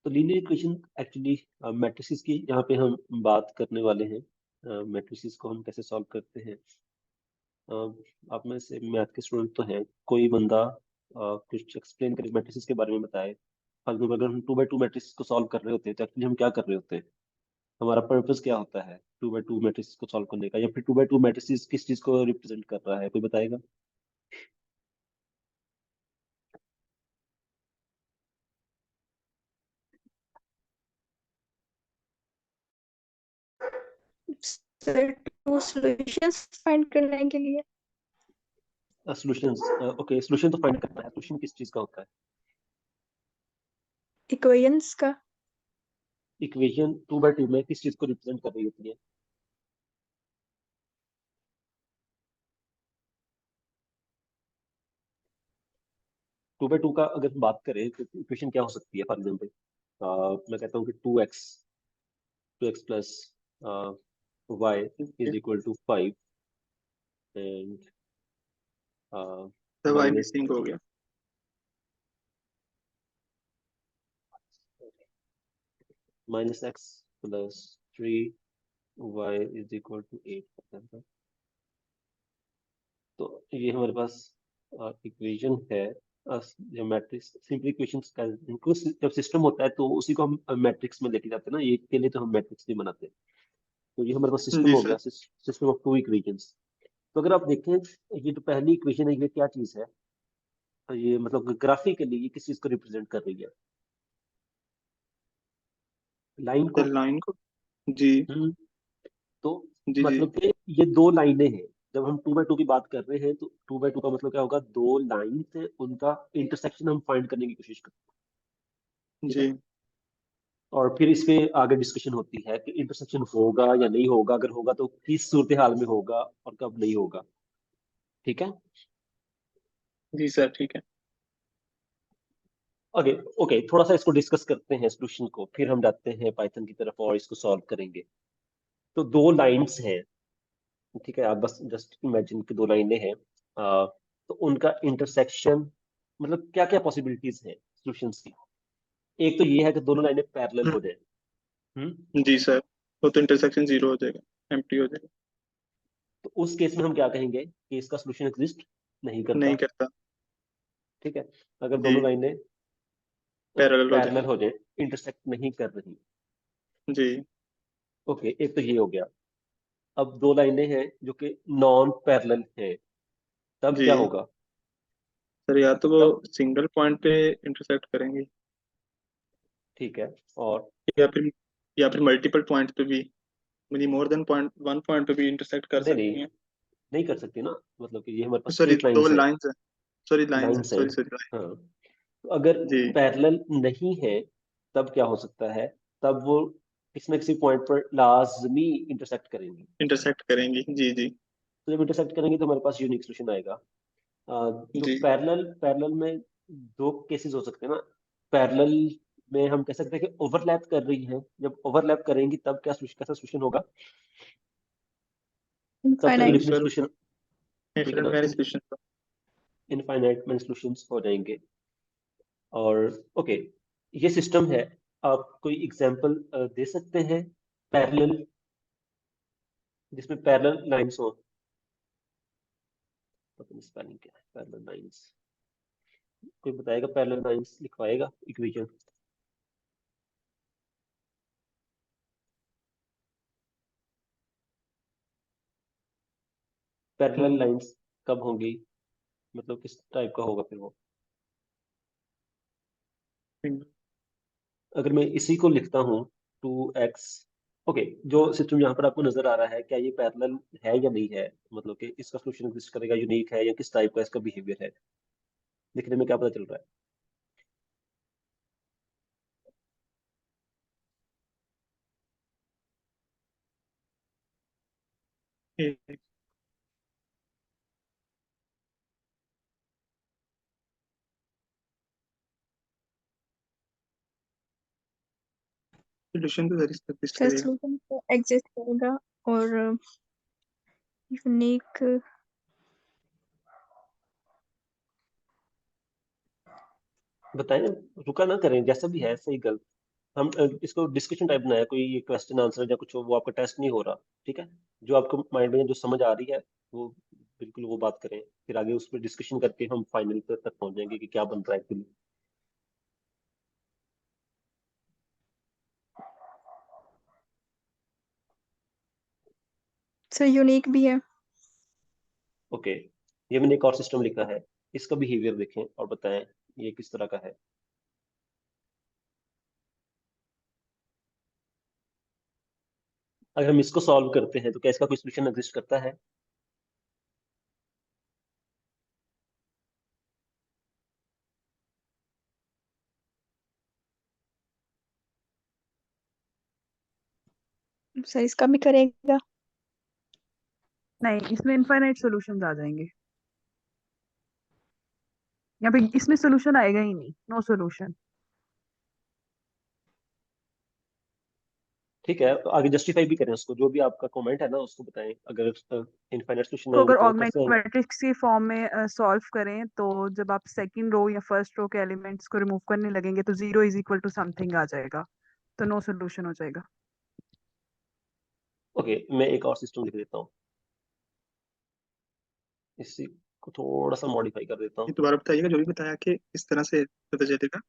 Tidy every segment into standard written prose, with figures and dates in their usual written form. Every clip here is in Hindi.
तो लीनियर इक्वेशन एक्चुअली मैट्रिसेस की यहाँ पे हम बात करने वाले हैं। मैट्रिसेस को हम कैसे सॉल्व करते हैं। आप में से मैथ के स्टूडेंट तो हैं, कोई बंदा कुछ एक्सप्लेन करे, मैट्रिसेस के बारे में बताए। फॉर एग्जाम्पल अगर हम 2x2 मैट्रिक्स को सॉल्व कर रहे होते हैं तो एक्चुअली हम क्या कर रहे होते हैं, हमारा पर्पस क्या होता है 2x2 मैट्रिक्स को सॉल्व करने का, या फिर 2x2 मैट्रिसेस किस चीज को रिप्रेजेंट कर रहा है, कोई बताएगा। सर टू सॉल्यूशंस फाइंड करने के लिए। सॉल्यूशंस, ओके, सॉल्यूशन तो फाइंड करना है, सॉल्यूशन किस चीज का होता है। इक्वेशंस का। इक्वेशन 2x2 में किस चीज को रिप्रेजेंट कर रही होती है। 2x2 का अगर हम बात करें तो इक्वेशन क्या हो सकती है। फॉर एग्जाम्पल मैं कहता हूँ कि 2x plus y is equal to 5 and सब आई माइनस मिसिंग हो गया। x plus 3y is equal to 8। तो ये हमारे पास इक्वेशन है। जो मैट्रिक्स सिंपल इक्वेशंस का इनको जब सिस्टम होता है तो उसी को हम मैट्रिक्स में लेके जाते हैं ना, ये के लिए तो हम मैट्रिक्स नहीं बनाते। तो ये हमारे पास सिस्टम जी हो सर। गया, सिस्टम ऑफ टू इक्वेशंस। तो अगर आप देखें, ये जो पहली इक्वेशन है ये क्या चीज है, ये मतलब ग्राफिकली ये किस चीज को रिप्रेजेंट कर रही है, लाइन को। सर लाइन को। जी हम्म, तो जी जी। मतलब कि ये दो लाइनें हैं। जब हम 2x2 की बात कर रहे हैं तो 2x2 का मतलब क्या होगा, दो लाइन है उनका इंटरसेक्शन हम फाइंड करने की कोशिश करते हैं। ठीक है। जी और फिर इस पे आगे डिस्कशन होती है कि इंटरसेक्शन होगा या नहीं होगा, अगर होगा तो किस सूरत हाल में होगा और कब नहीं होगा। ठीक है। जी सर ठीक है। ओके ओके, थोड़ा सा इसको डिस्कस करते हैं सॉल्यूशन को, फिर हम जाते हैं पाइथन की तरफ और इसको सॉल्व करेंगे। तो दो लाइंस हैं, ठीक है, आप बस जस्ट इमेजिन कि दो लाइनें हैं। तो उनका इंटरसेक्शन मतलब क्या क्या पॉसिबिलिटीज हैं सॉल्यूशंस की। एक तो ये है कि दोनों लाइनें पैरेलल हो जाए। हम्म। जी सर, वो तो इंटरसेक्शन जीरो हो जाएगा, एम्प्टी हो जाएगा। तो उस केस में हम क्या कहेंगे कि इसका सॉल्यूशन एग्जिस्ट नहीं नहीं करता। करता। ठीक है। अगर दोनों जी लाइनें पैरेलल हो पैरेलल जाए। हो जाए, इंटरसेक्ट नहीं कर रही। जी ओके, एक तो ये हो गया। अब दो लाइनें हैं जो कि नॉन पैरेलल है, तब क्या जी होगा। सर, या तो वो तब सिंगल पॉइंट पे इंटरसेक्ट करेंगे, ठीक है। और या फिर मल्टीपल पॉइंट पे भी, मतलब more than point one point पे भी इंटरसेक्ट कर नहीं नहीं, सकती हैं। नहीं कर सकती ना, मतलब कि ये हमारे पास सॉरी स्ट्रेट दो लाइंस है। लाइंस है। सॉरी लाइंस है, लाइंस है। Sorry sorry line. हाँ। तो अगर जी पैरेलल नहीं है तब क्या हो सकता है, तब वो किसी न किसी पॉइंट पर लाजमी इंटरसेक्ट करेंगी। इंटरसेक्ट करेंगी। जी जी तो जब इंटरसेक्ट करेंगे तो हमारे पास यूनिक सोल्यूशन आएगा। जो जी पैरेलल पैरेलल में दो केसेस हो सकते हैं ना। पैरेलल में हम कह सकते हैं कि ओवरलैप कर रही हैं, जब ओवरलैप करेंगी तब क्या कैसा सोल्यूशन होगा, तब तो तो इनफाइनाइट। Infinite sir solution. ठीक है इन्फिनिट ना, मैनी सॉल्यूशन। इनफाइनाइट में सॉल्यूशंस हो जाएंगे। और ओके, ये सिस्टम है। आप कोई एग्जांपल दे सकते हैं पैरेलल, जिसमें पैरेलल लाइंस हो। पता नहीं स्पेलिंग क्या है पैरेलल लाइंस, कोई बताएगा पैरेलल लाइंस लिखवाएगा इक्वेशन। पैरेलल लाइंस कब होंगी, मतलब किस टाइप का होगा फिर वो। अगर मैं इसी को लिखता हूँ 2x, ओके, जो सिस्टम यहाँ पर आपको नजर आ रहा है क्या ये पैरेलल है या नहीं है, मतलब कि इसका सोल्यूशन एग्जिस्ट करेगा, यूनिक है या किस टाइप का इसका बिहेवियर है, लिखने में क्या पता चल रहा है। सॉल्यूशन तो सर इसका एग्जिस्ट सर करेगा। सॉल्यूशन तो एग्जिस्ट करेगा और यूनिक। बताएं, रुका ना करें, जैसा भी है सही गलत। हम इसको डिस्कशन टाइप बनाया, कोई ये क्वेश्चन आंसर या कुछ हो, वो आपका टेस्ट नहीं हो रहा, ठीक है। जो आपको माइंड में जो समझ आ रही है वो बिल्कुल वो बात करें, फिर आगे उस पर डिस्कशन करके हम फाइनल तक पहुंच जाएंगे कि क्या बन रहा है एक्चुअली। सर यूनिक भी है। ओके, ये मैंने एक और सिस्टम लिखा है, इसका बिहेवियर देखें और बताएं ये किस तरह का है। अगर हम इसको सॉल्व करते हैं तो क्या इसका कोई सोल्यूशन एग्जिस्ट करता है? सर इसका भी करेगा? नहीं, इसमें इनफाइनाइट सॉल्यूशंस आ जाएंगे। यहाँ पे इसमें सॉल्यूशन आएगा ही नहीं, नो सॉल्यूशन। ठीक है, तो आगे जस्टिफाई भी करें उसको, जो भी आपका कमेंट है ना उसको बताएं। अगर इनफाइनाइट सोल्यूशन को आएंगे अगर तो कैसे ऑगमेंटेड आएंगे? मैट्रिक्स के फॉर्म में सॉल्व करें तो जब आप सेकंड रो या फर्स्ट रो के एलिमेंट्स को रिमूव करने लगेंगे तो 0 इज इक्वल टू समथिंग आ जाएगा, तो नो सॉल्यूशन हो जाएगा। ओके, मैं एक और सिस्टम लिख देता हूँ, इसी को थोड़ा सा मॉडिफाई कर देता ये हूँ। दोबारा बताइएगा जो भी बताया कि इस तरह से पता चलेगा।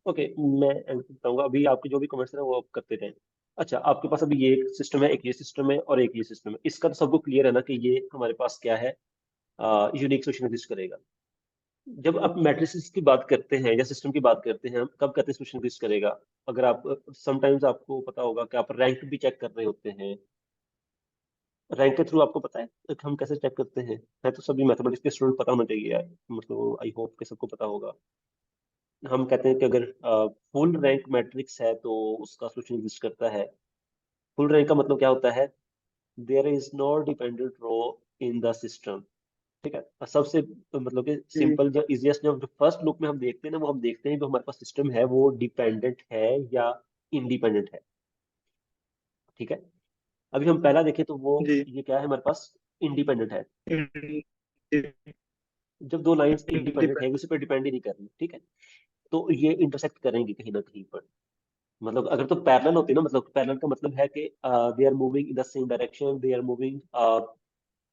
ओके, मैं बताऊंगा, अभी आपके जो भी कमेंट्स हैं ना वो आप करते रहें। अच्छा, आपके पास अभी ये एक सिस्टम है, एक ये सिस्टम है और एक ये सिस्टम है, इसका तो सबको क्लियर है ना कि ये हमारे पास क्या है, यूनिक सोल्यूशन एग्जिस्ट करेगा। जब आप मैट्रिसेस की बात करते हैं या सिस्टम की बात करते हैं, हम कब कहते हैं सोल्यूशन एग्जिस्ट करेगा? अगर आप समटाइम्स आपको पता होगा कि आप रैंक भी चेक कर रहे होते हैं। रैंक के थ्रू आपको पता है कि हम कैसे चेक करते हैं? है तो सभी मैथमेटिक्स के स्टूडेंट पता होना चाहिए यार, मतलब आई होप कि सबको पता होगा। हम कहते हैं कि अगर फुल रैंक मैट्रिक्स है तो उसका सोल्यूशन एग्जिस्ट करता है। फुल रैंक का मतलब क्या होता है? There is no dependent row in the system, ठीक है। और सबसे मतलब कि जी सिंपल जो इजिएस्ट जो फर्स्ट लुक में हम देखते हैं ना, वो हम देखते हैं जो हमारे पास सिस्टम है वो डिपेंडेंट है या इंडिपेंडेंट है, ठीक है। अभी हम पहला देखें तो वो जी ये क्या है हमारे पास, इंडिपेंडेंट है। इंडिपेंडेंट। जब दो लाइंस इंडिपेंडेंट है, उसी पर डिपेंड ही नहीं कर रही, ठीक है, तो ये इंटरसेक्ट करेंगे कहीं ना कहीं पर। मतलब अगर तो पैरेलल होती ना, मतलब पैरेलल का मतलब है कि they are moving in the same direction, they are moving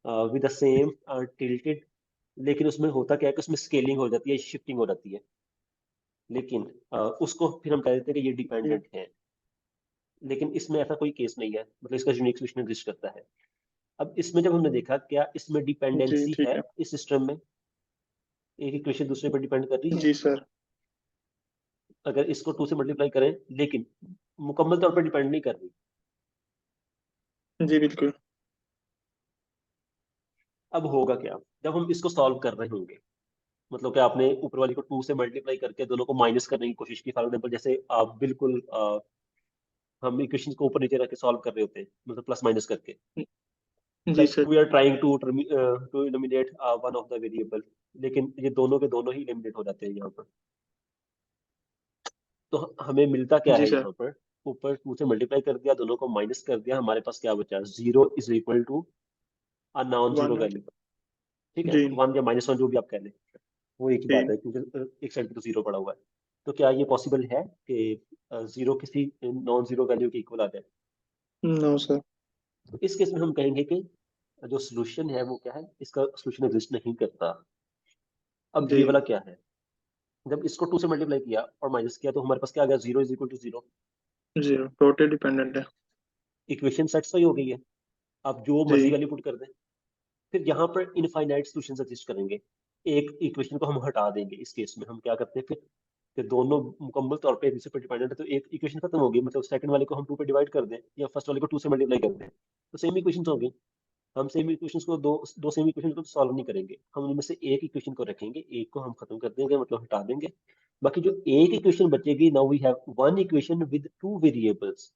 with the same tilted. लेकिन उसमें होता क्या है कि उसमें स्केलिंग हो जाती है, शिफ्टिंग हो जाती है। लेकिन उसको फिर हम कह देते हैं कि ये डिपेंडेंट है। लेकिन इसमें ऐसा कोई केस नहीं है, मतलब इसका यूनिक सोल्यूशन एग्जिस्ट करता है। अब इसमें जब हमने देखा क्या इसमें जी डिपेंडेंसी ठीक है, है। इस सिस्टम में एक इक्वेशन दूसरे पर डिपेंड कर रही है। जी सर। अगर इसको 2 से मल्टीप्लाई करें, लेकिन मुकम्मल तौर पर डिपेंड नहीं कर रही। जी बिल्कुल। अब होगा क्या जब हम इसको सॉल्व कर रहे होंगे? मतलब कि आपने ऊपर वाली को 2 से मल्टीप्लाई करके दोनों को माइनस करने की कोशिश की, फॉर एग्जाम्पल जैसे आप बिल्कुल हम इक्वेशन को ऊपर नीचे रख के सॉल्व कर रहे होते हैं, मतलब प्लस माइनस करके। जी like sir. We are trying to eliminate one of the variable, लेकिन ये दोनों के दोनों ही एलिमिनेट हो जाते हैं यहाँ पर। तो हमें मिलता क्या जी है सर। यहाँ पर? ऊपर 2 से मल्टीप्लाई कर दिया, दोनों को माइनस कर दिया, हमारे पास क्या बचा? 0 is equal to a non zero one value, ठीक है, जी 1 या -1 जो भी आप कह लें, वो एक ही बात जी। है क्योंकि एक साइड पे तो 0 पड़ा हुआ है। तो क्या ये पॉसिबल है कि 0 किसी नॉन जीरो वैल्यू के इक्वल आ जाए? No sir. तो इस केस में हम कहेंगे कि जो सोल्यूशन है वो क्या है, इसका सोल्यूशन एग्जिस्ट नहीं करता। अब जी ये वाला क्या है? जब इसको 2 से मल्टीप्लाई किया और माइनस किया तो हमारे पास क्या आ गया? 0 is equal to 0। Zero total dependent है। इक्वेशन सेटिस्फाई हो गई है। आप जो मर्जी जी वैल्यू पुट कर दें, फिर यहाँ पर इनफाइनाइट सॉल्यूशंस एग्जिस्ट करेंगे। एक इक्वेशन को हम हटा देंगे, इस केस में हम क्या करते हैं फिर कि दोनों मुकम्मल तौर पे एक दूसरे पर डिपेंडेंट है, तो एक इक्वेशन खत्म होगी, मतलब सेकंड वाले को हम 2 पे डिवाइड कर दें या फर्स्ट वाले को 2 से मल्टीप्लाई कर दें, तो सेम इक्वेशन होगी। हम सेम इक्वेशंस को दो दो सेम इक्वेशन को सॉल्व नहीं करेंगे, हम उनमें से एक इक्वेशन को रखेंगे, एक को हम खत्म कर देंगे, मतलब हटा देंगे। बाकी जो एक इक्वेशन बचेगी, now we have one equation with two variables.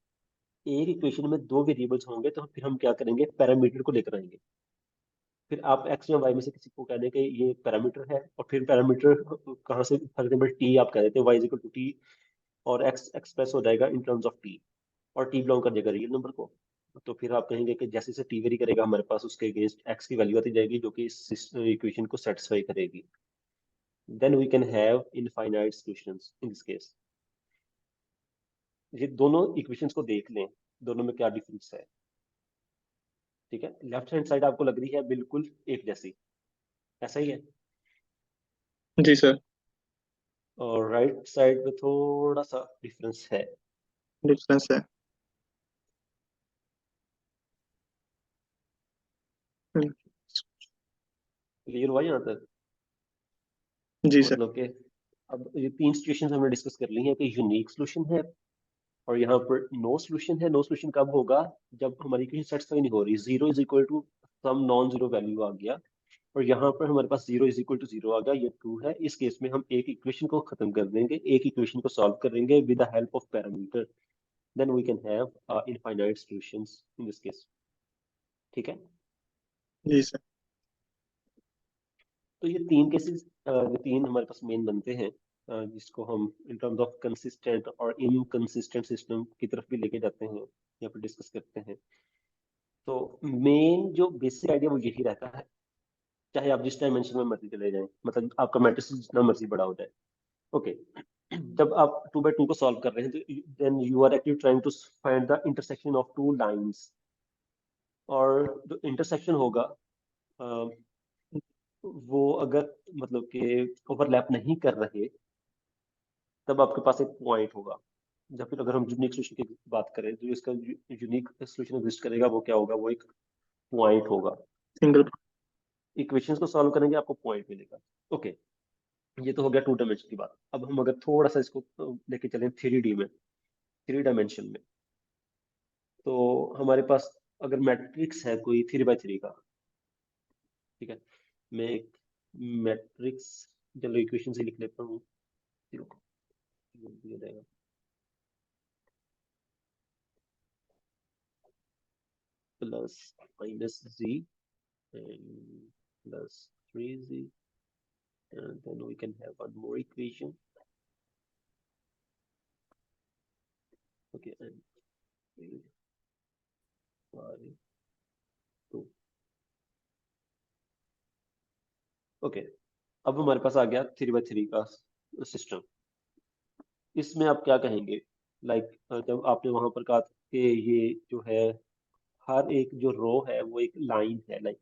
एक इक्वेशन में दो वेरिएबल्स होंगे तो फिर हम क्या करेंगे? पैरामीटर को लेकर आएंगे। फिर आप एक्स या वाई में से किसी को कह दें कि ये पैरामीटर है, और फिर पैरामीटर कहाँ से, फॉर एग्जाम्पल टी आप कह देते हैं, Y is equal to T, और एक्स एक्सप्रेस हो जाएगा इन टर्म्स ऑफ टी, और टी बिलोंग कर जाएगा रियल नंबर को। तो फिर आप कहेंगे कि जैसे जैसे टी वेरी करेगा, हमारे पास उसके अगेंस्ट एक्स की वैल्यू आती जाएगी जो कि इस इक्वेशन को सेटिस्फाई करेगी। Then we can have infinite solutions in this case. ये दोनों इक्वेशंस को देख लें, दोनों में क्या डिफरेंस है। ठीक है, लेफ्ट हैंड साइड आपको लग रही है बिल्कुल एक जैसी, ऐसा ही है, जी सर, और राइट साइड में थोड़ा सा डिफरेंस है। डिफरेंस है। हम्म, क्लियर हुआ यहाँ तक? जी सर। मतलब कि अब ये तीन सिचुएशंस हमने डिस्कस कर ली हैं कि यूनिक सोल्यूशन है और यहाँ पर नो सोल्यूशन है। नो सोल्यूशन कब होगा? जब हमारी इक्वेशन सेटिस्फाई नहीं हो रही, zero is equal to some non zero value आ गया, और यहाँ पर हमारे पास zero is equal to zero आ गया, ये ट्रू है। इस केस में हम एक इक्वेशन को खत्म कर देंगे, एक इक्वेशन को सॉल्व करेंगे with the help of parameter, then we can have infinite solutions in this case. ठीक है, जी सर। तो ये तीन केसेस, ये तीन हमारे पास मेन बनते हैं, जिसको हम इन टर्म्स ऑफ कंसिस्टेंट और इनकंसिस्टेंट सिस्टम की तरफ भी लेके जाते हैं, यहाँ पर डिस्कस करते हैं। तो मेन जो बेसिक आइडिया वो यही रहता है, चाहे आप जिस डायमेंशन में मर्जी चले जाएं, मतलब आपका मैट्रिक्स जितना मर्जी बड़ा हो जाए। ओके, जब आप 2 by 2 को सॉल्व कर रहे हैं, तो then you are actually trying to find the intersection of two lines, और जो इंटरसेक्शन होगा अ, वो अगर मतलब कि ओवरलैप नहीं कर रहे, तब आपके पास एक पॉइंट होगा। या फिर अगर हम यूनिक सोल्यूशन की बात करें, तो इसका यूनिक सोल्यूशन एग्जिस्ट करेगा, वो क्या होगा? वो एक पॉइंट होगा। सिंगल। इक्वेशंस को सॉल्व करेंगे, आपको पॉइंट मिलेगा। ओके, ये तो हो गया 2 डायमेंशन की बात। अब हम अगर थोड़ा सा इसको लेके चलें 3D में, 3 डायमेंशन में, तो हमारे पास अगर मैट्रिक्स है कोई 3 by 3 का, ठीक है, मैं एक मैट्रिक्स जनरल इक्वेशन से लिख लेता हूँ, दिया जाएगा plus minus z and plus 3z, and then we can have one more equation. Okay, and 3 by 2. Okay, अब हमारे पास आ गया 3 by 3 का सिस्टम। इसमें आप क्या कहेंगे? लाइक जब आपने वहां पर कहा कि ये जो है, हर एक जो रो है वो एक लाइन है, like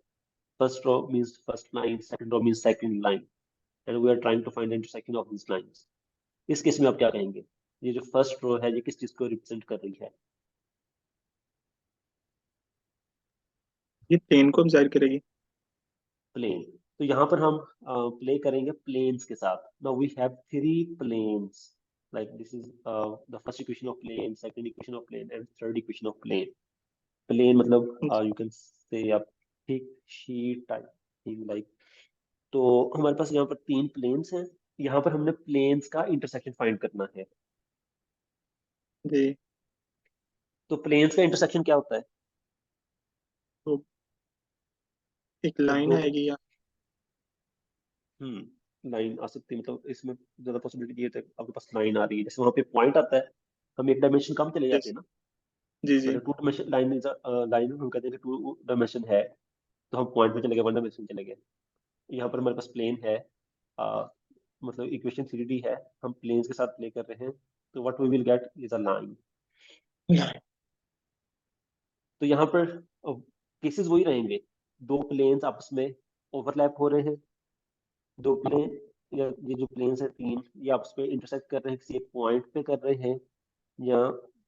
first row means first line, second row means second line, and we are trying to find the intersection of this lines. इस केस में आप क्या कहेंगे? ये जो फर्स्ट रो है, ये किस चीज को रिप्रेजेंट कर रही है? ये प्लेन को जाहिर करेगी। प्लेन। तो यहाँ पर हम प्ले करेंगे प्लेन्स के साथ। Now we have 3 planes, like this is the first equation of plane, second equation of plane and third equation of plane. Plane मतलब यू कैन से आप thick sheet type thing, like. तो हमारे पास यहाँ पर 3 प्लेन्स हैं, यहाँ पर हमने प्लेन्स का इंटरसेक्शन फाइंड करना है। जी। तो प्लेन्स का इंटरसेक्शन क्या होता है? तो एक जब लाइन दो आएगी या लाइन आ सकती है, मतलब इसमें ज्यादा पॉसिबिलिटी ये है कि आपके पास लाइन आ रही है, जैसे वहां पे पॉइंट आता है, हम एक डायमेंशन कम चले जाते yes, हैं ना। जी जी मतलब 2 डायमेंशन लाइन इज लाइन, हम कहते हैं कि 2 डायमेंशन है, तो हम पॉइंट में चले गए, 1 डायमेंशन चले गए। यहाँ पर हमारे पास प्लेन है, अ, मतलब इक्वेशन 3D है, हम प्लेन्स के साथ प्ले कर रहे हैं, तो what we will get is a line. तो यहाँ पर केसेस वही रहेंगे, 2 प्लेन्स आपस में ओवरलैप हो रहे हैं, 2 प्लेन या ये जो प्लेन्स है 3, ये आपस में इंटरसेक्ट कर रहे हैं, किसी एक पॉइंट पे कर रहे हैं, या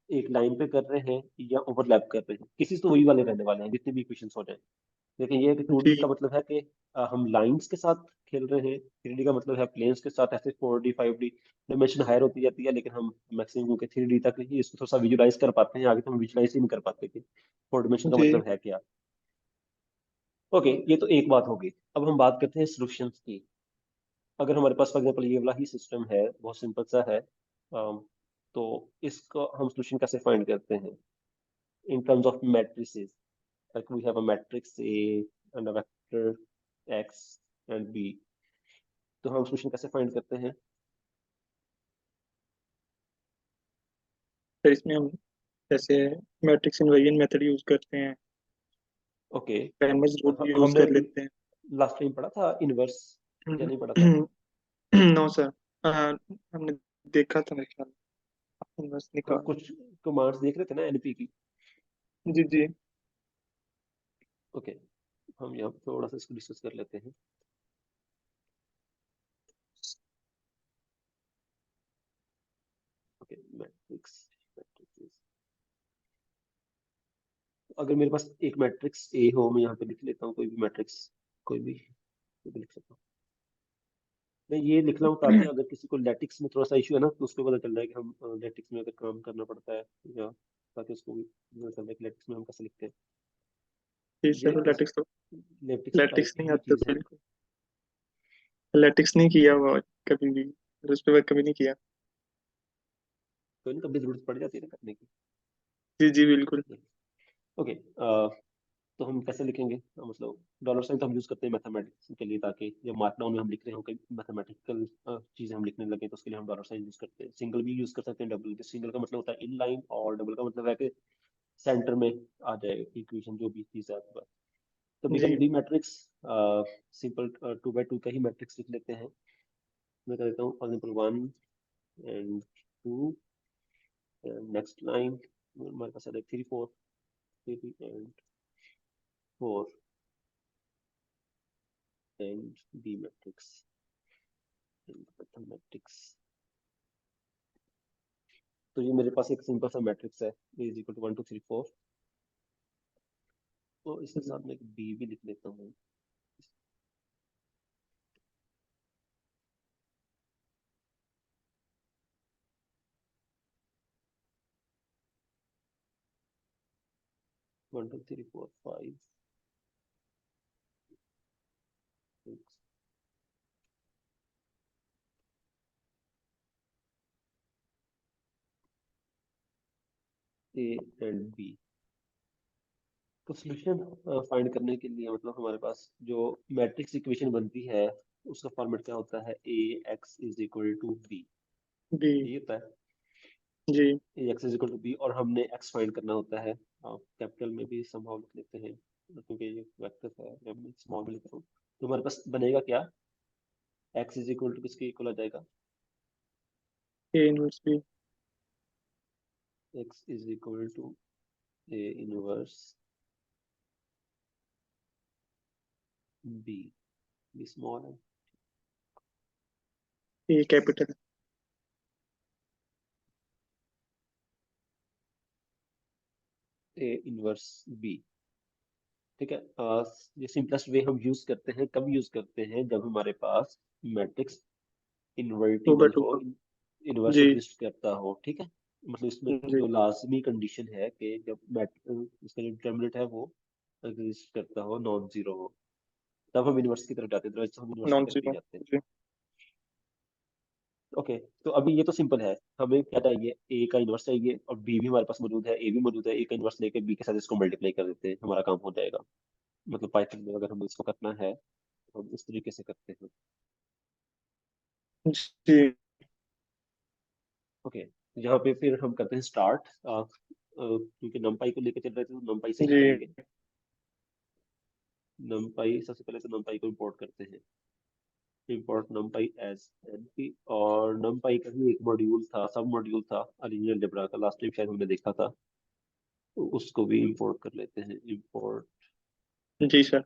एक लाइन पे कर रहे हैं, या ओवरलैप कर रहे हैं। केसेस तो वही वाले रहने वाले हैं जितने भी इक्वेशंस हो जाए। लेकिन ये है कि 2D जी का मतलब है कि हम लाइंस के साथ खेल रहे हैं, 3D का मतलब है प्लेन्स के साथ। ऐसे 4D 5D डायमेंशन हायर होती जाती है, लेकिन हम मैक्सिमम के 3D तक ही इसको थोड़ा सा विजुलाइज कर पाते हैं, आगे तो हम विजुलाइज ही नहीं कर पाते कि 4 डायमेंशन का जी मतलब है क्या। ओके, ये तो एक बात होगी। अब हम बात करते हैं सॉल्यूशंस की। अगर हमारे पास फॉर एग्जाम्पल ये वाला ही सिस्टम है, बहुत सिंपल सा है, तो इसको हम सॉल्यूशन कैसे फाइंड करते हैं? इन terms of matrices, like we have a matrix A and a vector X and B, तो हम सॉल्यूशन कैसे फाइंड करते हैं? फिर इसमें हम जैसे मैट्रिक्स इनवेरिएंट मेथड यूज करते हैं, ओके, क्रेमर्स रूल यूज हमने कर लेते हैं। लास्ट टाइम पढ़ा था इनवर्स, या नहीं पढ़ा था? नो सर, हमने देखा था मेरे ख्याल। इनवर्स हम निकाल। कुछ कमांड्स देख रहे थे ना एनपी की। जी जी। ओके, हम यहाँ पे थोड़ा सा इसको डिस्कस कर लेते हैं। ओके, मैट्रिक्स मैट्रिक्स अगर मेरे पास एक मैट्रिक्स ए हो, मैं यहाँ पे लिख लेता हूँ कोई भी मैट्रिक्स, कोई भी लिख सकता हूँ। मैं ये लिख रहा हूँ ताकि अगर किसी को लैटिक्स में थोड़ा सा इशू है ना, तो उसको पता चल रहा है कि हम लैटिक्स में अगर काम करना पड़ता है, या ताकि उसको भी पता चल रहा है कि लैटिक्स में हम कैसे लिखते हैं। जी ये सर, लैटिक्स तो लैटिक्स टाइप लैटिक्स की नहीं ही आता चीज है। बिल्कुल। लैटिक्स नहीं किया हुआ कभी भी, और उस पर वर्क कभी नहीं किया। कोई नहीं, कभी जरूरत पड़ जाती है ना करने की। जी जी बिल्कुल। ओके, तो हम कैसे लिखेंगे? मतलब डॉलर साइन तो हम यूज करते हैं मैथमेटिक्स के लिए, ताकि जब मार्कडाउन में हम लिख रहे हो, कोई मैथमेटिकल चीजें हम लिखने लगे तो उसके लिए हम डॉलर साइन यूज करते हैं। सिंगल भी यूज कर सकते हैं, डबल। सिंगल का मतलब होता है इन लाइन, और डबल का मतलब है कि सेंटर में आ जाएगा इक्वेशन, जो भी चीज है आपके पास। तो वी कैन जी बी मैट्रिक्स सिंपल 2x2 का ही मैट्रिक्स लिख लेते हैं। मैं कर देता हूँ for example 1 and 2, next line हमारे पास है 3 4 3 and 4 and B matrix matrix. तो ये मेरे पास एक सिंपल सा मैट्रिक्स है, इज इक्वल टू 1 2 3 4। तो इसके साथ मैं एक बी भी लिख लेता हूँ। One two three four five six. A and B. तो सोल्यूशन फाइंड करने के लिए मतलब हमारे पास जो मैट्रिक्स इक्वेशन बनती है, उसका फॉर्मेट क्या होता है? A X is equal to B. B. ये होता है जी A X is equal to B, और हमने एक्स फाइंड करना होता है। कैपिटल में भी संभव लिख लेते हैं, क्योंकि ये वेक्टर है, जब मैं स्मॉल में लिख रहा हूँ। तो हमारे पास बनेगा क्या? एक्स इज इक्वल टू किसके इक्वल आ जाएगा? A inverse B. X is equal to A inverse B. B small है, A capital. A inverse B. ठीक है। ये सिंपलेस्ट वे हम यूज करते हैं, कब यूज करते हैं? जब हमारे पास मैट्रिक्स 2 बाय इनवर्टिबल 2 हो, का। इनवर्स जी एग्जिस्ट करता हो। ठीक है, मतलब इसमें जी जो लाजमी कंडीशन है कि जब इसका जो डिटर्मिनेंट है वो एग्जिस्ट करता हो, नॉन जीरो हो, तब हम इनवर्स की तरफ जाते हैं। तो हम इनवर्स की नॉन तरफ ही जीरो। जाते हैं। जी ओके, तो अभी ये तो सिंपल है। हमें क्या चाहिए? ए का इनवर्स चाहिए, और बी भी हमारे पास मौजूद है, ए भी मौजूद है। ए का इनवर्स लेके बी के साथ इसको मल्टीप्लाई कर देते हैं, हमारा काम हो जाएगा। मतलब पाइथन में अगर हमें इसको करना है तो हम इस तरीके से करते हैं। जी ओके, यहाँ पे फिर हम करते हैं स्टार्ट। क्योंकि नमपाई को लेकर चल रहे थे तो नमपाई से ही जी करेंगे। नमपाई सबसे पहले तो नमपाई को इंपोर्ट करते हैं। इंपोर्ट नमपाई एज एनपी, और नमपाई का ही एक मॉड्यूल था, सब मॉड्यूल था अलिनियर अलजेब्रा का, लास्ट टाइम शायद हमने देखा था। तो उसको भी इंपोर्ट कर लेते हैं। इंपोर्ट जी sir.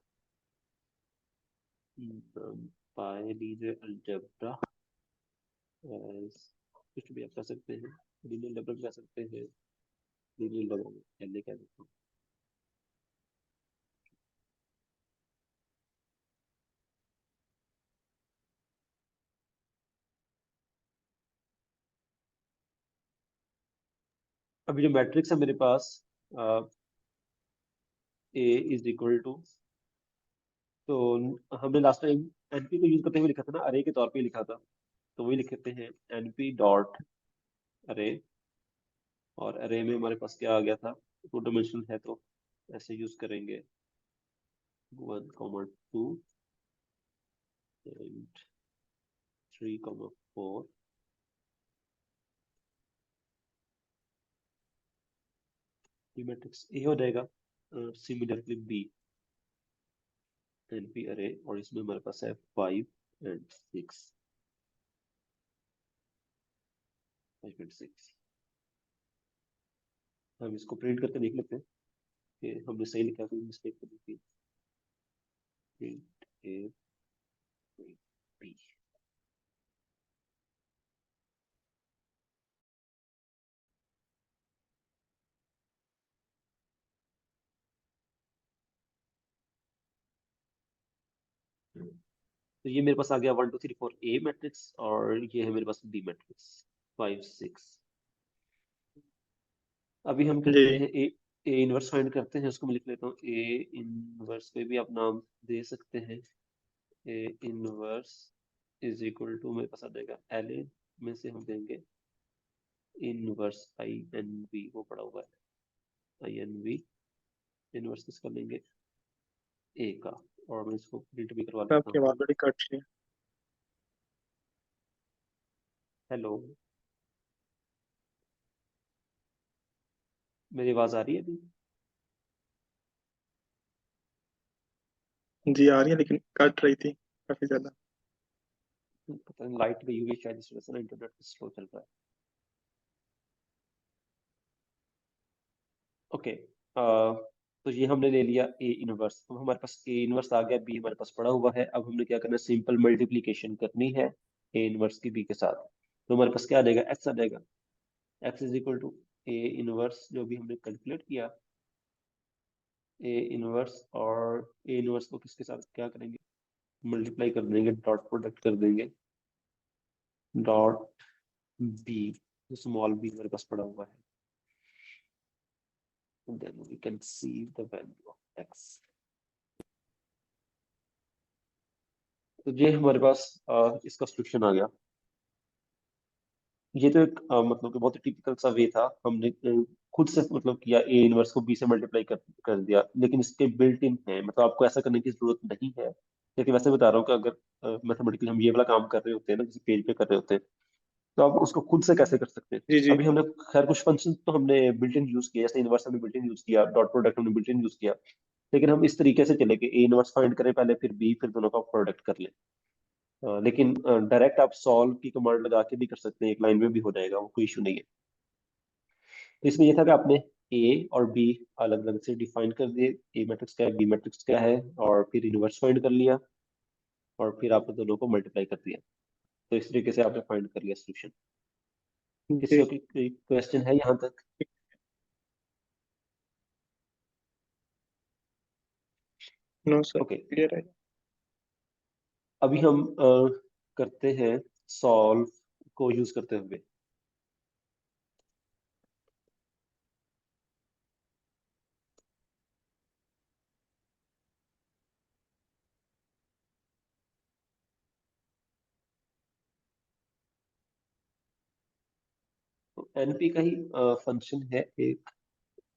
NumPy linear algebra as, कुछ भी आप कर सकते हैं, लीनियर अलजेब्रा भी कर सकते हैं। लीनियर अलजेब्रा पहले क्या देखते हैं। अभी जो मैट्रिक्स है मेरे पास, ए इज इक्वल टू, तो हमने लास्ट टाइम एनपी को यूज करते हुए लिखा था ना, अरे के तौर पे लिखा था। तो वही लिखते हैं, एनपी डॉट अरे। और अरे में हमारे पास क्या आ गया था? टू डायमेंशनल है, तो ऐसे यूज करेंगे 1 2 एंड 3 4। ये मैट्रिक्स ए हो जाएगा। सिमिलरली बी, एनपी अरे, और इसमें हमारे पास है 5 एंड 6, 5 एंड 6। हम इसको प्रिंट करके देख लेते हैं कि हमने सही लिखा, कोई मिस्टेक कर दी थी। Print A B. तो ये मेरे पास आ गया 1 2 3 4 ए मैट्रिक्स, और ये है मेरे पास बी मैट्रिक्स 5 6। अभी हम करते जी हैं ए इनवर्स फाइंड करते हैं। उसको मैं लिख लेता हूँ ए इनवर्स, पे भी आप नाम दे सकते हैं। A inverse is equal to, मेरे पास आ जाएगा एल ए में से हम देंगे इनवर्स आई एन बी, वो पड़ा हुआ है आई एन बी। इनवर्स किसका लेंगे, ए का। और मैं इसको प्रिंट भी करवा लेता आपकी आवाज़ हूँ। बड़ी कट रही है। हेलो, मेरी आवाज आ रही है अभी? जी आ रही है लेकिन कट रही थी काफी ज्यादा। पता नहीं, लाइट गई हुई है शायद, इस वजह से ना इंटरनेट स्लो चल रहा है। ओके, तो ये हमने ले लिया ए इनवर्स। अब हमारे पास ए इनवर्स आ गया, बी हमारे पास पड़ा हुआ है। अब हमने क्या करना है, सिंपल मल्टीप्लीकेशन करनी है ए इनवर्स की बी के साथ। तो हमारे पास क्या आ जाएगा, एक्स आ जाएगा। X is equal to A inverse जो भी हमने कैलकुलेट किया, ए इनवर्स। और ए इनवर्स को किसके साथ क्या करेंगे, मल्टीप्लाई कर देंगे, डॉट प्रोडक्ट कर देंगे, डॉट बी, स्मॉल बी हमारे पास पड़ा हुआ है। then we can see the value of x। तो ये हमारे पास इसका सॉल्यूशन आ गया। ये तो एक मतलब कि बहुत ही टिपिकल सा वे था। हमने खुद से मतलब किया, ए इनवर्स को बी से मल्टीप्लाई कर दिया, लेकिन इसके बिल्ट इन है, मतलब आपको ऐसा करने की जरूरत नहीं है। लेकिन वैसे बता रहा हूँ कि अगर मैथमेटिकली हम ये वाला काम कर रहे होते हैं ना, किसी पेज पे कर रहे होते हैं, तो आप उसको खुद से कैसे कर सकते हैं। जी जी अभी हमने खैर कुछ फंक्शन तो हमने बिल्ट इन यूज किया, जैसे इनवर्स हमने बिल्ट इन यूज किया, डॉट प्रोडक्ट हमने बिल्ट इन यूज किया। लेकिन हम इस तरीके से चले कि ए इनवर्स फाइंड करें पहले, फिर बी, फिर दोनों का प्रोडक्ट कर लें। लेकिन डायरेक्ट आप सॉल्व की कमांड लगा के भी कर सकते हैं, एक लाइन में भी हो जाएगा, वो कोई इशू नहीं है। तो इसमें ये था कि आपने ए और बी अलग अलग से डिफाइन कर दिए, ए मैट्रिक्स क्या है, बी मैट्रिक्स क्या है, और फिर इनवर्स फाइंड कर लिया, और फिर आपने दोनों को मल्टीप्लाई कर दिया। तो इस तरीके से आपने फाइंड कर लिया सोल्यूशन। किसी जी। को कोई क्वेश्चन है यहाँ तक? नो सर, ओके, क्लियर है। अभी हम करते हैं सॉल्व को यूज करते हुए। तो एनपी का ही फंक्शन है एक,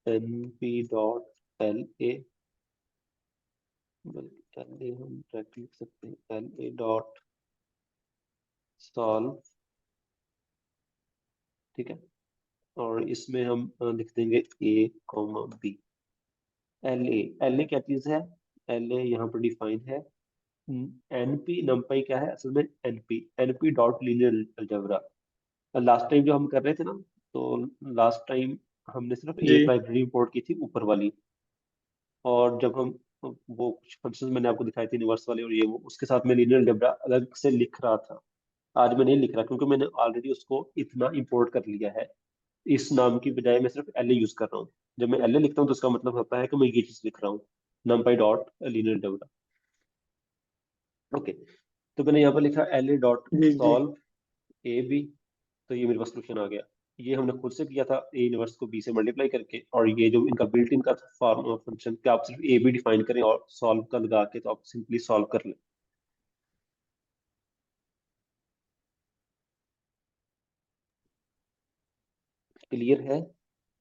एनपी डॉट एल ए, बल्कि एल ए हम डायरेक्ट लिख सकते हैं, एल ए डॉट सॉल्व। ठीक है, और इसमें हम लिख देंगे ए कॉमा बी। एल ए क्या चीज है, एल ए यहाँ पर डिफाइन है। एनपी नंपाई क्या है असल में, NP dot linear algebra. Last time जो हम कर रहे थे ना, तो लास्ट टाइम हमने सिर्फ जी एक लाइब्रेरी इंपोर्ट की थी, ऊपर वाली। और जब हम वो कुछ फंक्शंस मैंने आपको दिखाए थे यूनिवर्स वाले और ये वो, उसके साथ मैं लीनियर अलजेब्रा अलग से लिख रहा था। आज मैं नहीं लिख रहा, क्योंकि मैंने ऑलरेडी उसको इतना इंपोर्ट कर लिया है। इस नाम की बजाय मैं सिर्फ एल ए यूज कर रहा हूँ। जब मैं एल ए लिखता हूँ तो उसका मतलब होता है कि मैं ये चीज लिख रहा हूँ, numpy dot linear algebra. Okay, तो मैंने यहाँ पर लिखा L A dot G G. Solve A B. तो ये मेरे पास सॉल्यूशन आ गया। ये हमने खुद से किया था ए इनवर्स को बी से मल्टीप्लाई करके, और ये जो इनका बिल्ट इन का फॉर्म फंक्शन कि आप सिर्फ ए बी डिफाइन करें और सॉल्व का लगा के, तो आप सिंपली सॉल्व कर लें। क्लियर है?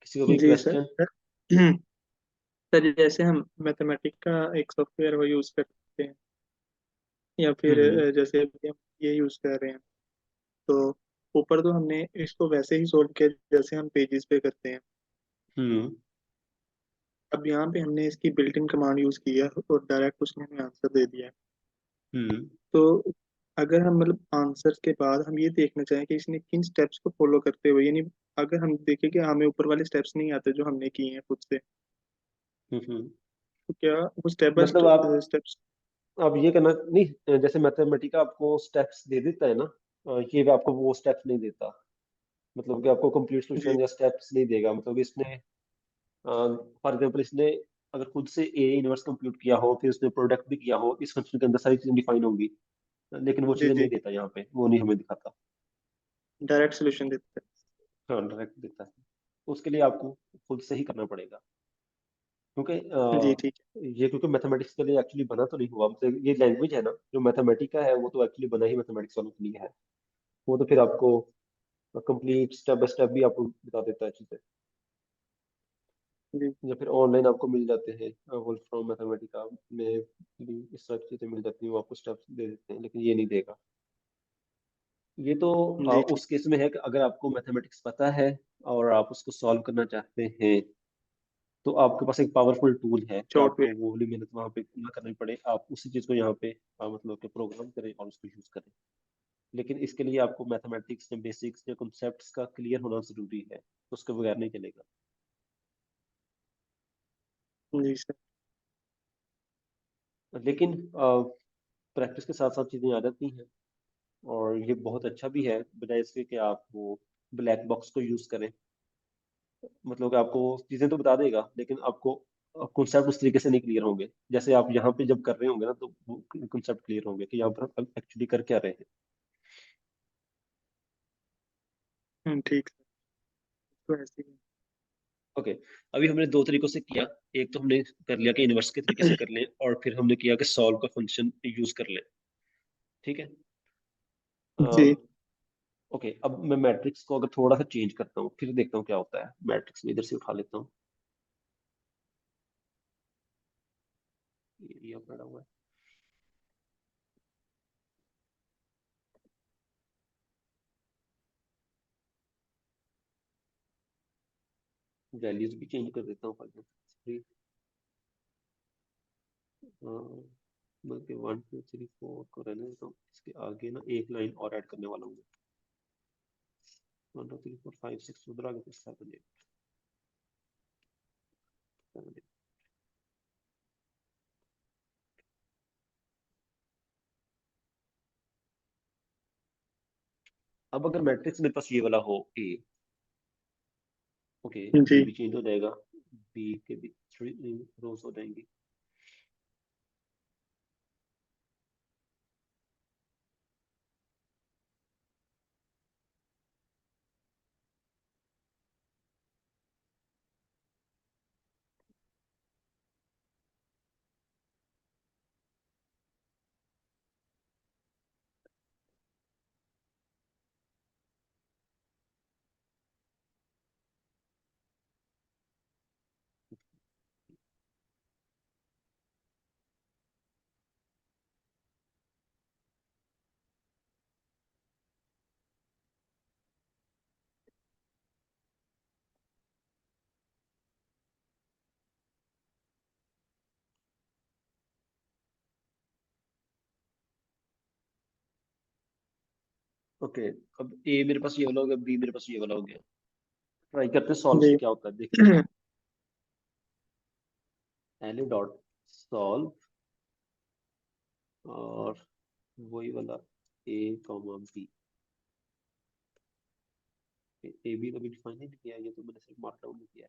किसी को कोई जी सर। क्वेश्चन? सर जैसे हम मैथमेटिक का एक सॉफ्टवेयर वो यूज करते हैं, या फिर हम्म जैसे अभी हम ये यूज कर रहे हैं, तो ऊपर तो हमने इसको वैसे ही सोल्व किया जैसे हम पेजेस पे करते हैं। हम्म अब यहाँ पे हमने इसकी बिल्ट इन कमांड यूज की है और डायरेक्ट उसने हमें आंसर दे दिया है। हम्म तो अगर हम मतलब आंसर के बाद हम ये देखना चाहें कि इसने किन स्टेप्स को फॉलो करते हुए, यानी अगर हम देखें कि हमें ऊपर वाले स्टेप्स नहीं आते जो हमने किए हैं खुद से, हम्म। तो क्या वो स्टेप बाय मतलब आप स्टेप्स? ये करना नहीं, जैसे मैथमेटिका आपको स्टेप्स दे देता है ना, ये भी आपको वो स्टेप्स नहीं देता। मतलब कि आपको कंप्लीट जी सोल्यूशन या स्टेप्स नहीं देगा। मतलब इसने फॉर एग्जांपल इसने अगर खुद से ए इनवर्स कंप्यूट किया हो, फिर उसने प्रोडक्ट भी किया हो, इस फंक्शन के अंदर सारी चीजें डिफाइन होंगी, लेकिन वो जी चीजें नहीं जी, देता यहाँ पे, वो नहीं हमें दिखाता। डायरेक्ट सोल्यूशन देते हाँ, डायरेक्ट देता है। उसके लिए आपको खुद से ही करना पड़ेगा, क्योंकि हैं। जी ठीक ये क्योंकि मैथमेटिक्स के लिए एक्चुअली बना तो नहीं हुआ। मतलब ये लैंग्वेज है ना जो मैथमेटिका है, वो तो एक्चुअली बना ही मैथमेटिक्स वालों के लिए है। वो तो फिर आपको कंप्लीट स्टेप बाय स्टेप भी आपको बता देता है चीजें, है। जी या फिर ऑनलाइन आपको मिल जाते हैं। वोल्फ फ्रॉम मैथमेटिका में भी इस तरह की चीजें मिल जाती हैं, वो आपको स्टेप्स दे देते हैं, लेकिन ये नहीं देगा। ये तो जी ठीक। उस केस में है कि अगर आपको मैथमेटिक्स पता है और आप उसको सॉल्व करना चाहते हैं, तो आपके पास एक पावरफुल टूल है कि शॉर्ट वे। आपको वो वाली मेहनत वहां पे ना करनी पड़े, आप उसी चीज को यहाँ पे मतलब कि प्रोग्राम करें और उसको यूज करें। लेकिन इसके लिए आपको मैथमेटिक्स के बेसिक्स या कॉन्सेप्ट्स का क्लियर होना जरूरी है, तो उसके बगैर नहीं चलेगा। जी सर। लेकिन प्रैक्टिस के साथ साथ चीजें आ जाती हैं, और ये बहुत अच्छा भी है, बजाय इसके कि आप वो ब्लैक बॉक्स को यूज करें। मतलब कि आपको चीजें तो बता देगा, लेकिन आपको कॉन्सेप्ट उस तरीके से नहीं क्लियर होंगे जैसे आप यहाँ पे जब कर रहे होंगे ना, तो वो कॉन्सेप्ट क्लियर होंगे कि यहाँ पर हम एक्चुअली कर क्या रहे हैं। ठीक है, तो ऐसे ओके, अभी हमने दो तरीकों से किया। एक तो हमने कर लिया कि इनवर्स के तरीके से ही। कर लें, और फिर हमने किया कि सॉल्व का फंक्शन यूज कर लें। ठीक है। जी ओके, अब मैं मैट्रिक्स को अगर थोड़ा सा चेंज करता हूँ, फिर देखता हूँ क्या होता है। मैट्रिक्स में इधर से उठा लेता हूँ, ये पड़ा हुआ है। वैल्यूज भी चेंज कर देता हूँ। फॉर बल्कि 1 2 3 4 को रहने देता हूँ, इसके आगे ना एक लाइन और ऐड करने वाला हूँ। 1 2 3 4 5 6, उधर आगे फिर 7 8 7 8। अब अगर मैट्रिक्स मेरे पास ये वाला हो ए, ओके, बी जी भी चेंज हो जाएगा, बी के भी 3 रोज हो जाएंगी। ओके, अब ए मेरे पास ये वाला हो गया, बी मेरे पास ये वाला हो गया। ट्राई करते हैं सॉल्व से जी। क्या होता है, देखते हैं। एल डॉट सॉल्व, और वही वाला ए कॉमा बी। ए बी कभी डिफाइन नहीं किया, ये तो मैंने सिर्फ मार्क डाउन किया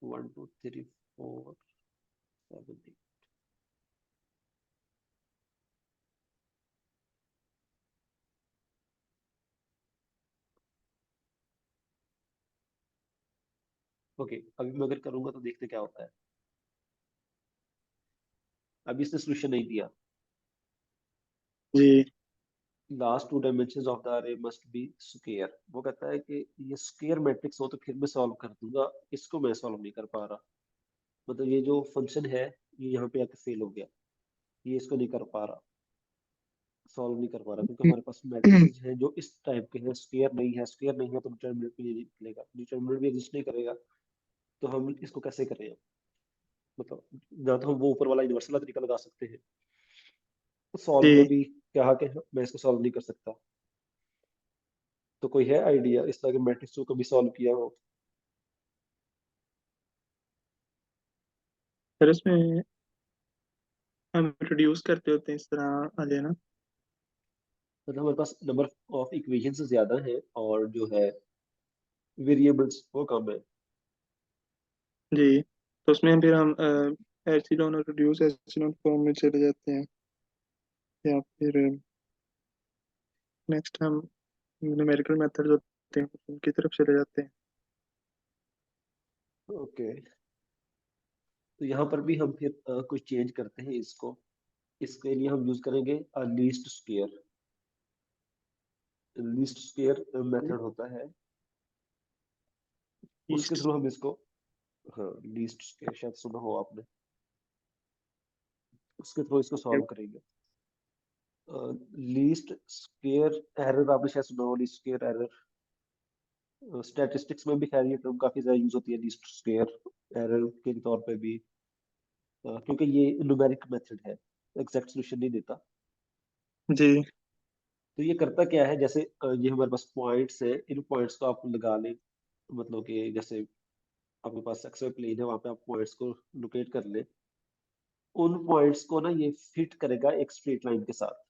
1 2 3 4 7 8। ओके, अभी मैं अगर करूंगा तो देखते क्या होता है। अभी इसने सोल्यूशन नहीं दिया। जी लास्ट 2 डायमेंशन ऑफ द अरे मस्ट बी स्क्वायर। वो कहता है कि ये स्क्वायर मैट्रिक्स हो तो फिर मैं सॉल्व कर दूंगा, इसको मैं सॉल्व नहीं कर पा रहा। मतलब ये जो फंक्शन है, ये यहाँ पे आके फेल हो गया, ये इसको नहीं कर पा रहा। सॉल्व नहीं कर पा रहा, क्योंकि हमारे पास मैट्रिसेस हैं जो इस टाइप के हैं, स्क्वायर नहीं है, स्क्वायर नहीं है तो डिटरमिनेंट भी नहीं निकलेगा, डिटरमिनेंट भी एग्जिस्ट नहीं करेगा, तो हम इसको कैसे करें? मतलब ना तो हम वो ऊपर वाला यूनिवर्सल वाला तरीका लगा सकते हैं, तो सॉल्व में जी भी कहा कि मैं इसको सॉल्व नहीं कर सकता। तो कोई है आइडिया इस तरह के मैट्रिक्स को कभी सॉल्व किया हो? सर इसमें हम इंट्रोड्यूस करते होते हैं इस तरह आ जाए ना। मतलब हमारे पास नंबर ऑफ इक्वेशंस ज्यादा हैं और जो है वेरिएबल्स वो कम है। जी, तो उसमें फिर हम एप्सिलॉन और रिड्यूस एप्सिलॉन फॉर्म में चले जाते हैं, या फिर नेक्स्ट हम न्यूमेरिकल मेथड होते हैं उनकी तरफ चले जाते हैं। ओके, तो यहाँ पर भी हम फिर कुछ चेंज करते हैं इसको। इसके लिए हम यूज करेंगे least square. Least square method होता है, उसके ईस्ट थ्रू हम इसको, हाँ लीस्ट स्क्वायर शायद सुना हो आपने, उसके थ्रू इसको सॉल्व करेंगे। लीस्ट स्क्वायर एरर आपने शायद सुना हो, लीस्ट स्क्वायर एरर स्टैटिस्टिक्स में भी खैर ये टर्म काफी ज्यादा यूज होती है, लीस्ट स्क्वायर एरर के तौर पे भी, क्योंकि ये न्यूमेरिक मेथड है, एग्जैक्ट सॉल्यूशन नहीं देता। जी तो ये करता क्या है, जैसे ये हमारे पास पॉइंट्स है, इन पॉइंट्स को आप लगा लें, मतलब कि जैसे आपके पास एक्सवाई प्लेन है, वहां पे आप पॉइंट्स को लोकेट कर लें, उन पॉइंट्स को ना ये फिट करेगा एक स्ट्रेट लाइन के साथ।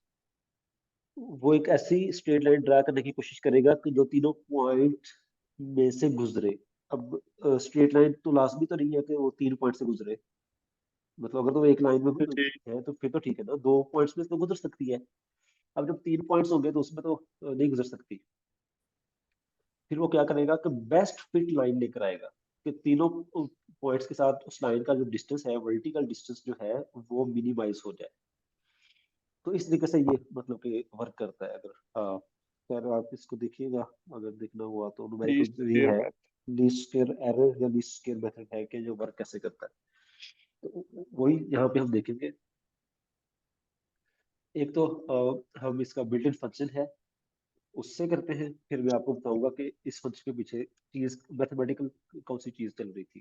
वो एक ऐसी स्ट्रेट लाइन ड्रा करने की कोशिश करेगा कि जो तीनों पॉइंट में से गुजरे। अब स्ट्रेट लाइन तो लाजमी तो नहीं है कि वो 3 पॉइंट से गुजरे, मतलब अगर तो एक लाइन में जी है तो फिर तो ठीक है ना, 2 पॉइंट्स में तो गुजर सकती है। अब जब 3 पॉइंट्स होंगे तो उसमें तो नहीं गुजर सकती। फिर वो क्या करेगा कि बेस्ट फिट लाइन लेकर आएगा कि तीनों पॉइंट्स के साथ उस लाइन का जो डिस्टेंस है, वर्टिकल डिस्टेंस जो है, वो मिनिमाइज हो जाए। तो इस तरीके से ये मतलब कि वर्क करता है। अगर खैर आप इसको देखिएगा, अगर देखना हुआ तो लीस्ट न्यूमेरिकल ये स्क्वायर है, मेथड। लीस्ट स्क्वायर एरर या लीस्ट स्क्वायर मेथड है कि जो वर्क कैसे करता है। तो वही यहाँ पे हम देखेंगे। एक तो हम इसका बिल्ट इन फंक्शन है उससे करते हैं, फिर मैं आपको बताऊंगा कि इस फंक्शन के पीछे चीज मैथमेटिकल कौन सी चीज चल रही थी।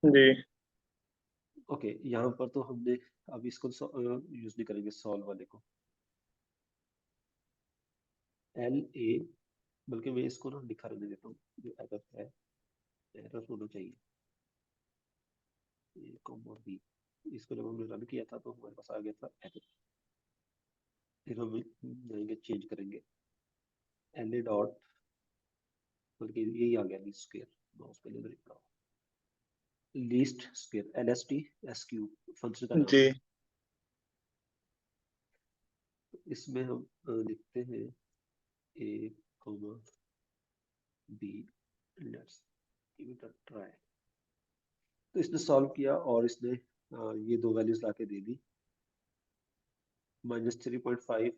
जी ओके, यहाँ पर तो हमने अब इसको यूज नहीं करेंगे सॉल्व वाले को, एल ए, बल्कि मैं इसको ना लिखा रहने देता हूँ, जो एरर है, एरर होना चाहिए ए कॉमा बी। इसको जब हमने रन किया था तो हमारे पास आ गया था एरर। फिर हम जाएंगे चेंज करेंगे एल ए डॉट, बल्कि यही आ गया लीस्ट स्क्वायर, माउस पे ले रहा हूँ, least square L S T S Q function का नाम जी है। इसमें हम लिखते हैं A comma B, let's give it a try. तो इसने सॉल्व किया और इसने ये दो वैल्यूज लाके दे दी, -3.5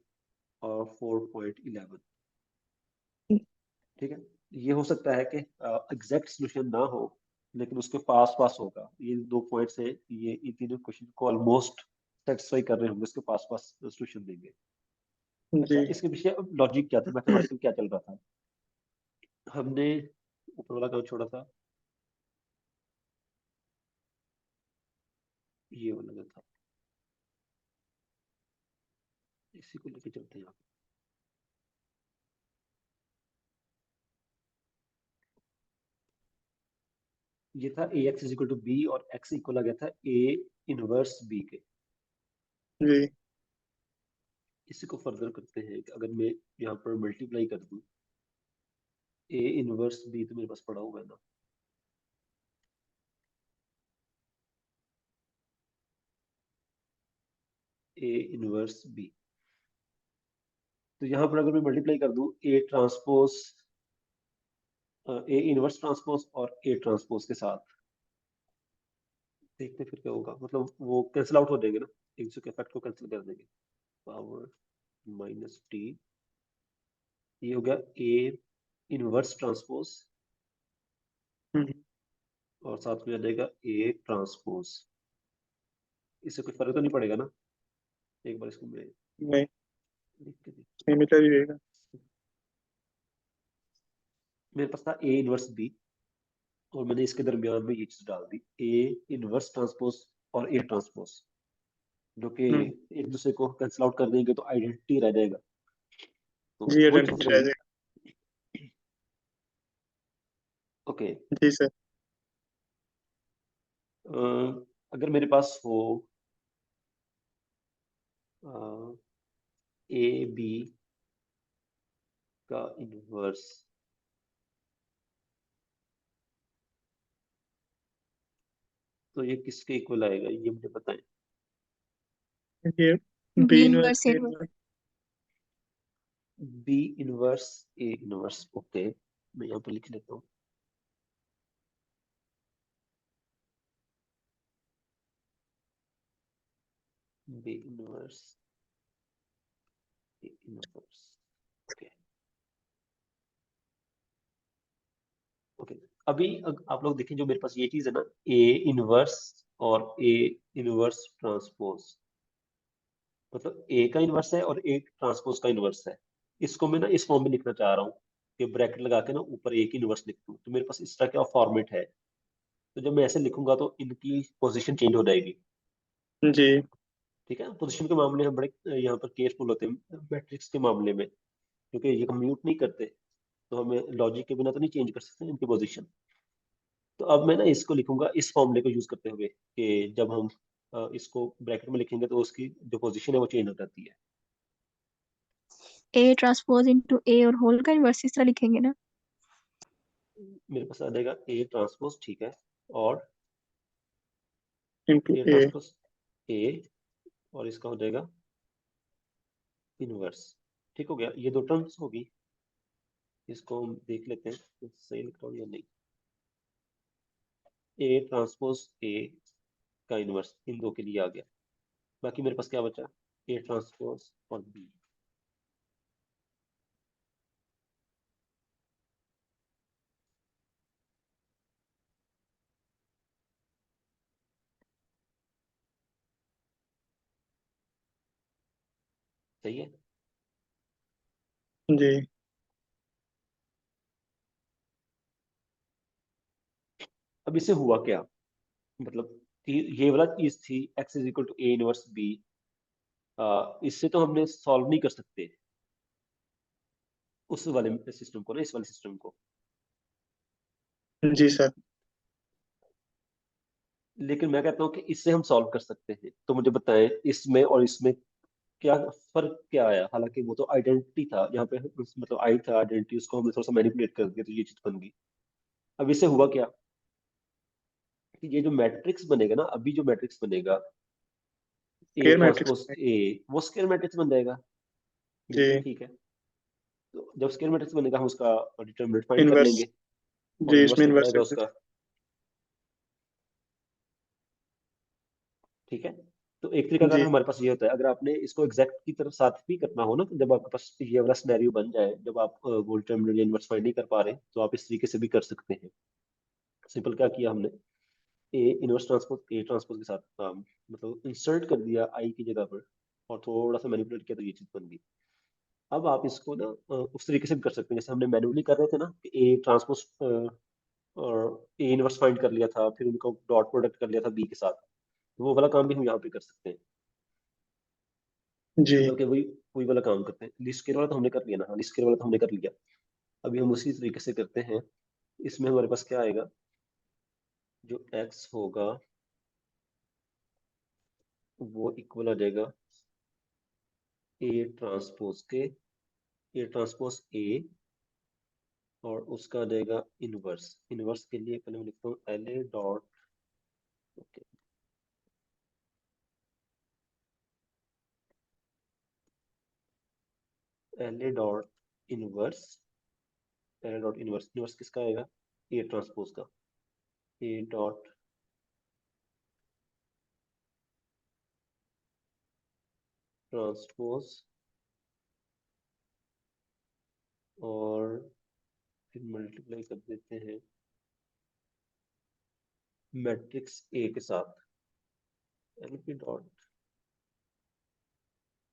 और 4.11। ठीक है, ये हो सकता है कि एग्जैक्ट सोल्यूशन ना हो, लेकिन उसके पास पास होगा। ये 2 पॉइंट्स है, ये इन तीनों क्वेश्चन को ऑलमोस्ट सेटिस्फाई कर रहे होंगे, उसके पास पास सोल्यूशन देंगे। अच्छा, जी इसके पीछे लॉजिक क्या था, मैथमेटिकल क्या चल रहा था? हमने ऊपर वाला काम छोड़ा था, ये वाला जो था, इसी को लेके चलते हैं। ये था A X is equal to B और एक्स इक्वल आ गया था ए इनवर्स बी के। जी इसी को फर्दर करते हैं कि अगर मैं यहाँ पर मल्टीप्लाई कर दूं, ए इनवर्स बी तो मेरे पास पड़ा हुआ है ना, ए इनवर्स बी, तो यहाँ पर अगर मैं मल्टीप्लाई कर दूं A transpose, A inverse transpose और ए ट्रांसपोज के साथ, देखते हैं फिर क्या होगा। मतलब वो कैंसिल आउट हो जाएंगे ना, एक दूसरे के इफेक्ट को कैंसिल कर देंगे। पावर -t, ये हो गया ए इनवर्स ट्रांसपोज हम्म, और साथ में आ जाएगा ए ट्रांसपोज। इससे कोई फर्क तो नहीं पड़ेगा ना? एक बार इसको मैं नहीं लिख के देख। सिमिलर ही रहेगा। मेरे पास था ए इनवर्स बी और मैंने इसके दरमियान में ये चीज डाल दी, ए इनवर्स ट्रांसपोज और ए ट्रांसपोज, जो कि एक दूसरे को कैंसिल आउट कर देंगे तो आइडेंटिटी रह जाएगा। तो जी वही आइडेंटिटी चीज रह होगी। जाएगा। ओके। जी सर। अगर मेरे पास हो ए बी का इनवर्स, तो ये किसके इक्वल आएगा ये मुझे बताएं। ये B B inverse A inverse. B inverse A inverse. Okay, मैं यहाँ पे लिख लेता हूँ। B inverse A inverse. Okay okay. अभी आप लोग देखें, जो मेरे पास ये चीज है ना, ए इनवर्स और ए इनवर्स ट्रांसपोज, मतलब ए का इनवर्स है और ए ट्रांसपोज का इनवर्स है। इसको मैं ना इस फॉर्म में लिखना चाह रहा हूँ कि ब्रैकेट लगा के ना ऊपर ए की इनवर्स लिख दूँ, तो मेरे पास इस तरह का फॉर्मेट है। तो जब मैं ऐसे लिखूंगा तो इनकी पोजीशन चेंज हो जाएगी। जी ठीक है, पोजीशन के मामले में बड़े यहाँ पर केयरफुल होते हैं मैट्रिक्स के मामले में, क्योंकि ये कम्यूट नहीं करते, तो हमें लॉजिक के बिना तो नहीं चेंज कर सकते इनकी पोजीशन। तो अब मैं ना इसको लिखूंगा इस फॉर्मूले को यूज करते हुए कि जब हम इसको ब्रैकेट में लिखेंगे तो उसकी जो पोजीशन है वो चेंज हो जाती है। ए ट्रांसपोज इनटू ए और होल का इनवर्स इस तरह लिखेंगे ना। मेरे पास आ जाएगा ए ट्रांसपोज, ठीक है, और into A A. Transpose A, और इसका हो जाएगा इनवर्स। ठीक हो गया, ये दो टर्म्स होगी। इसको हम देख लेते हैं तो सही लिख रहा हूँ या नहीं। ए ट्रांसपोज ए का इनवर्स इन दो के लिए आ गया। बाकी मेरे पास क्या बचा, ए ट्रांसपोज और बी। सही है। जी अब इससे हुआ क्या, मतलब ये वाला चीज थी x is equal to A inverse B. इससे तो हमने सॉल्व नहीं कर सकते उस वाले सिस्टम को ना, इस वाले सिस्टम को। जी सर। लेकिन मैं कहता हूँ कि इससे हम सॉल्व कर सकते हैं। तो मुझे बताएं इसमें और इसमें क्या फर्क क्या आया। हालांकि वो तो आइडेंटिटी था यहाँ पे, मतलब आई था आइडेंटिटी, उसको हमने थोड़ा सा मैनिपुलेट कर दिया तो ये चीज बन गई। अब इससे हुआ क्या कि ये जो मैट्रिक्स बनेगा ना, अभी जो मैट्रिक्स बनेगा ए स्क्वायर मैट्रिक्स। ट्रांसपोज ए, वो स्क्वायर मैट्रिक्स बन जाएगा। बिल्कुल जी ठीक है। तो जब स्क्वायर मैट्रिक्स बनेगा हम उसका डिटरमिनेंट फाइंड कर इनवर्स। लेंगे और जी इनवर्स इसमें निकल इनवर्स आएगा रख उसका। देते ठीक है। तो एक तरीका हैं। अगर जी हमारे पास ये होता है, अगर आपने इसको एग्जैक्ट की तरफ साथ भी करना हो ना, तो जब आपके पास ये वाला सिनेरियो बन जाए, जब आप गोल्ड टर्मिनल या इनवर्स फाइंड नहीं कर पा रहे, तो आप इस तरीके से भी कर सकते हैं। सिंपल क्या किया हमने, A inverse transpose A transpose के साथ मतलब इंसर्ट कर दिया आई की जगह पर, और थोड़ा सा मैनिपुलेट किया तो ये चीज बन गई। अब आप इसको ना उस तरीके से भी कर सकते हैं जैसे हमने मैनुअली कर रहे थे ना, कि ए ट्रांसपोज और ए इनवर्स फाइंड कर लिया था, फिर उनको डॉट प्रोडक्ट कर लिया था बी के साथ। तो वो वाला काम भी हम यहाँ पे कर सकते हैं। जी मतलब कि वही वही वाला काम करते हैं। लिस्ट स्केयर वाला तो हमने कर लिया ना, हाँ लिस्ट स्केयर वाला तो हमने कर लिया। अभी हम उसी तरीके से करते हैं। इसमें हमारे पास क्या आएगा, जो x होगा वो इक्वल आ जाएगा ए ट्रांसपोज के, ए ट्रांसपोज ए, और उसका आ जाएगा इनवर्स। इनवर्स के लिए पहले मैं लिखता हूँ L A dot, okay, L A dot inverse. L A dot inverse, inverse किसका आएगा, ए ट्रांसपोज का। ए डॉट ट्रांसपोज, और फिर मल्टीप्लाई कर देते हैं मैट्रिक्स ए के साथ। L P dot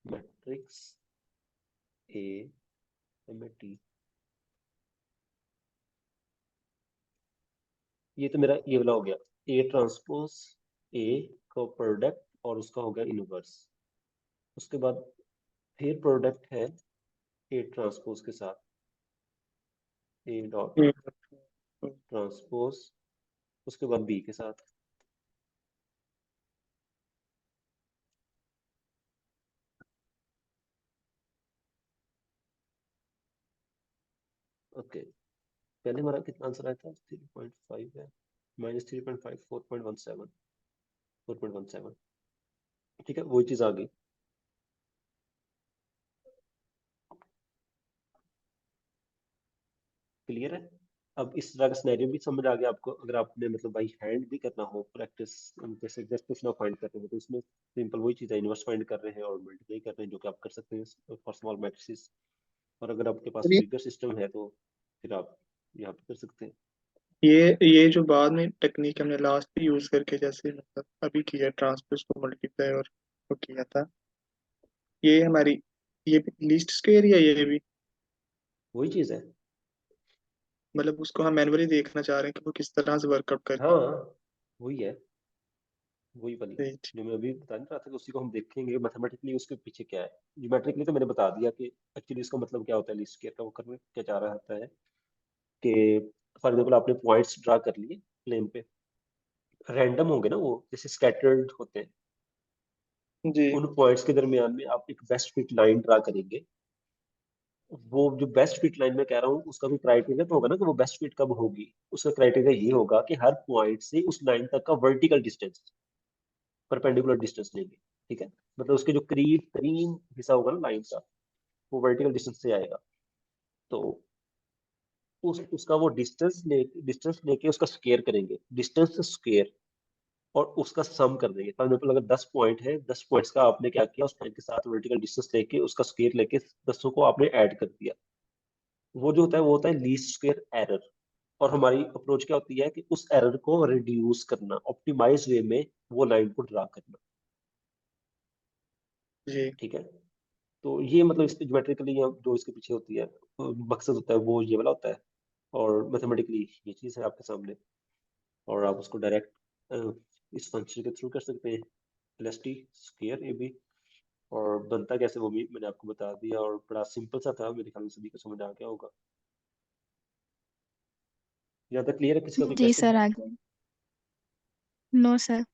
matrix A में टी, ये तो मेरा ये वाला हो गया ए ट्रांसपोज ए का प्रोडक्ट और उसका हो गया इनवर्स। उसके बाद फिर प्रोडक्ट है ए ट्रांसपोज के साथ, ए डॉट ये ट्रांसपोज, उसके बाद बी के साथ। ओके, पहले हमारा कितना आंसर आया था, 3.5 है, -3.5, 4.17, 4.17। ठीक है, वही चीज आ गई। क्लियर है? अब इस तरह का सिनेरियो भी समझ आ गया आपको। अगर आपने मतलब बाई हैंड भी करना हो प्रैक्टिस, जैसे जस्ट कुछ ना फाइंड कर रहे हो तो इसमें सिंपल वही चीज है, इनवर्स फाइंड कर रहे हैं और मल्टीप्लाई कर रहे हैं, जो कि आप कर सकते हैं फॉर स्मॉल मैट्रिसेस। और अगर आपके पास और बिगर सिस्टम है तो फिर आप यहाँ पे कर सकते हैं। ये जो बाद में टेक्निक हमने लास्ट पे यूज करके जैसे मतलब अभी किया ट्रांसपोज को मल्टीप्लाई और वो किया था, ये हमारी ये लीस्ट स्क्वायर या ये भी वही चीज है। मतलब उसको हम मैनुअली देखना चाह रहे हैं कि वो किस तरह से वर्कआउट करती हाँ, वही है, वही वाली है। जो मैं अभी बता नहीं रहा था कि उसी को हम देखेंगे मैथमेटिकली उसके पीछे क्या है। ज्योमेट्रिकली तो मैंने बता दिया कि एक्चुअली इसका मतलब क्या होता है लीस्ट स्क्वायर का। वो करने क्या चाह रहा होता है कि फॉर एग्जाम्पल आपने पॉइंट्स ड्रा कर लिए प्लेन पे, रैंडम होंगे ना वो, जैसे स्कैटर्ड होते हैं। जी उन पॉइंट्स के दरमियान में आप एक बेस्ट फिट लाइन ड्रा करेंगे। वो जो बेस्ट फिट लाइन में कह रहा हूँ उसका भी क्राइटेरिया तो होगा ना कि वो बेस्ट फिट कब होगी। उसका क्राइटेरिया ये होगा कि हर पॉइंट से उस लाइन तक का वर्टिकल डिस्टेंस, परपेंडिकुलर डिस्टेंस लेंगे। ठीक है, मतलब उसके जो करीब तरीन हिस्सा होगा ना लाइन का, वो वर्टिकल डिस्टेंस से आएगा। तो उसका वो डिस्टेंस लेके उसका स्क्वायर करेंगे, डिस्टेंस स्क्वायर, और उसका सम कर देंगे। फॉर एग्जाम्पल अगर 10 पॉइंट है, 10 पॉइंट्स का आपने क्या किया, उस पॉइंट के साथ वर्टिकल डिस्टेंस लेके उसका स्क्वायर लेके 10 को आपने ऐड कर दिया। वो जो होता है वो होता है लीस्ट स्क्वायर एरर। और हमारी अप्रोच क्या होती है कि उस एरर को रिड्यूस करना, ऑप्टिमाइज वे में वो लाइन को ड्रा करना। जी ठीक है, तो ये मतलब इस ज्योमेट्रिकली जो इसके पीछे होती है मकसद होता है वो ये वाला होता है। और मैथमेटिकली ये चीज है आपके सामने, और आप उसको डायरेक्ट इस फंक्शन के थ्रू कर सकते हैं, एलएसटी स्क्वायर ए बी। और बनता कैसे वो भी मैंने आपको बता दिया, और बड़ा सिंपल सा था, मेरे ख्याल में सभी को समझ आ गया होगा। यहाँ तक क्लियर है? किसी का कोई जी क्वेश्चन सर, है? आगे। No sir.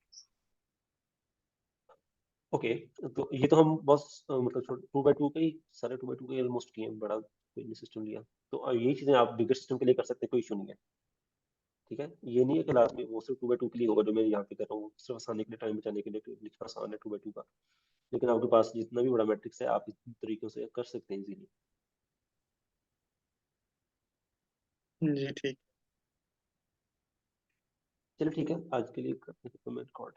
ओके, तो ये तो हम बस मतलब 2x2 का ही, सारे 2x2 का ही ऑलमोस्ट किए हैं, बड़ा कोई सिस्टम लिया। तो यही चीजें आप बिगर सिस्टम के लिए कर सकते हैं, कोई इशू नहीं है। ठीक है, ये नहीं है कि लास्ट में वो सिर्फ 2x2 के लिए होगा जो मैं यहाँ पे कर रहा हूँ, सिर्फ आसानी के लिए, टाइम बचाने के लिए लिखना आसान है 2x2 का। लेकिन आपके पास जितना भी बड़ा मैट्रिक्स है आप इस तरीकों से कर सकते हैं इजीली। जी ठीक। चलो ठीक है, आज के लिए करते हैं कमेंट रिकॉर्ड।